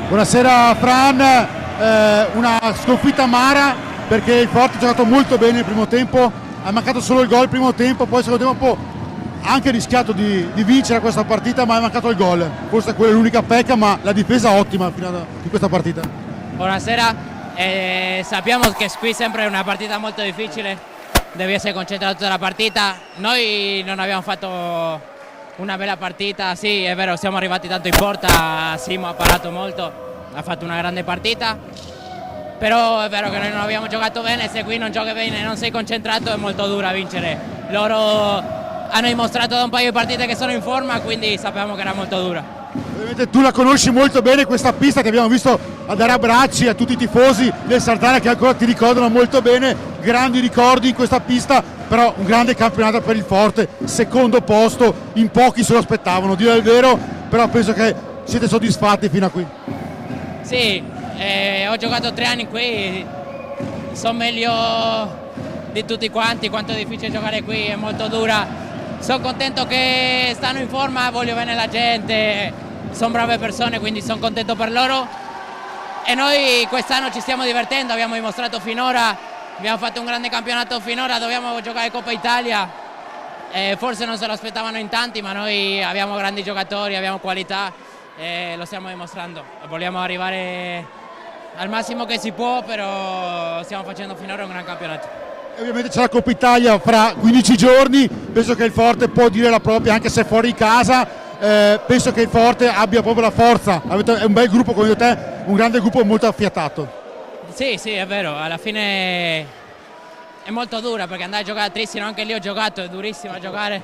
Buonasera Fran, una sconfitta amara perché il Forte ha giocato molto bene nel primo tempo, ha mancato solo il gol il primo tempo, poi il secondo tempo ha anche rischiato di vincere questa partita, ma è mancato il gol. Forse quella è l'unica pecca, ma la difesa ottima fino di questa partita. Buonasera, sappiamo che qui sempre è una partita molto difficile, devi essere concentrato tutta la partita. Noi non abbiamo fatto una bella partita, sì è vero, siamo arrivati tanto in porta, Simo ha parato molto, ha fatto una grande partita, però è vero che noi non abbiamo giocato bene, se qui non giochi bene e non sei concentrato è molto dura vincere. Loro hanno dimostrato da un paio di partite che sono in forma, quindi sappiamo che era molto dura. Ovviamente tu la conosci molto bene questa pista che abbiamo visto a dare abbracci a tutti i tifosi del Saltana che ancora ti ricordano molto bene, grandi ricordi in questa pista, però un grande campionato per il Forte, secondo posto, in pochi se lo aspettavano, dire il vero, però penso che siete soddisfatti fino a qui. Sì, ho giocato 3 anni qui, so meglio di tutti quanti quanto è difficile giocare qui, è molto dura. Sono contento che stanno in forma, voglio bene la gente, sono brave persone, quindi sono contento per loro. E noi quest'anno ci stiamo divertendo, abbiamo dimostrato finora, abbiamo fatto un grande campionato finora, dobbiamo giocare Coppa Italia. Forse non se lo aspettavano in tanti, ma noi abbiamo grandi giocatori, abbiamo qualità e lo stiamo dimostrando. Vogliamo arrivare al massimo che si può, però stiamo facendo finora un gran campionato. Ovviamente c'è la Coppa Italia fra 15 giorni, penso che il Forte può dire la propria anche se fuori casa, penso che il Forte abbia proprio la forza, è un bel gruppo come te, un grande gruppo molto affiatato. Sì, è vero, alla fine è molto dura perché andare a giocare a Trissino, anche lì ho giocato, è durissimo a giocare,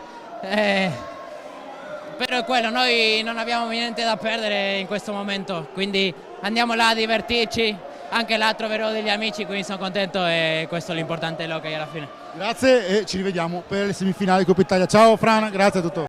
però è quello, noi non abbiamo niente da perdere in questo momento, quindi andiamo là a divertirci. Anche là troverò degli amici, quindi sono contento e questo è l'importante dell'hockey alla fine. Grazie e ci rivediamo per le semifinali Coppa Italia. Ciao Fran, grazie a tutto.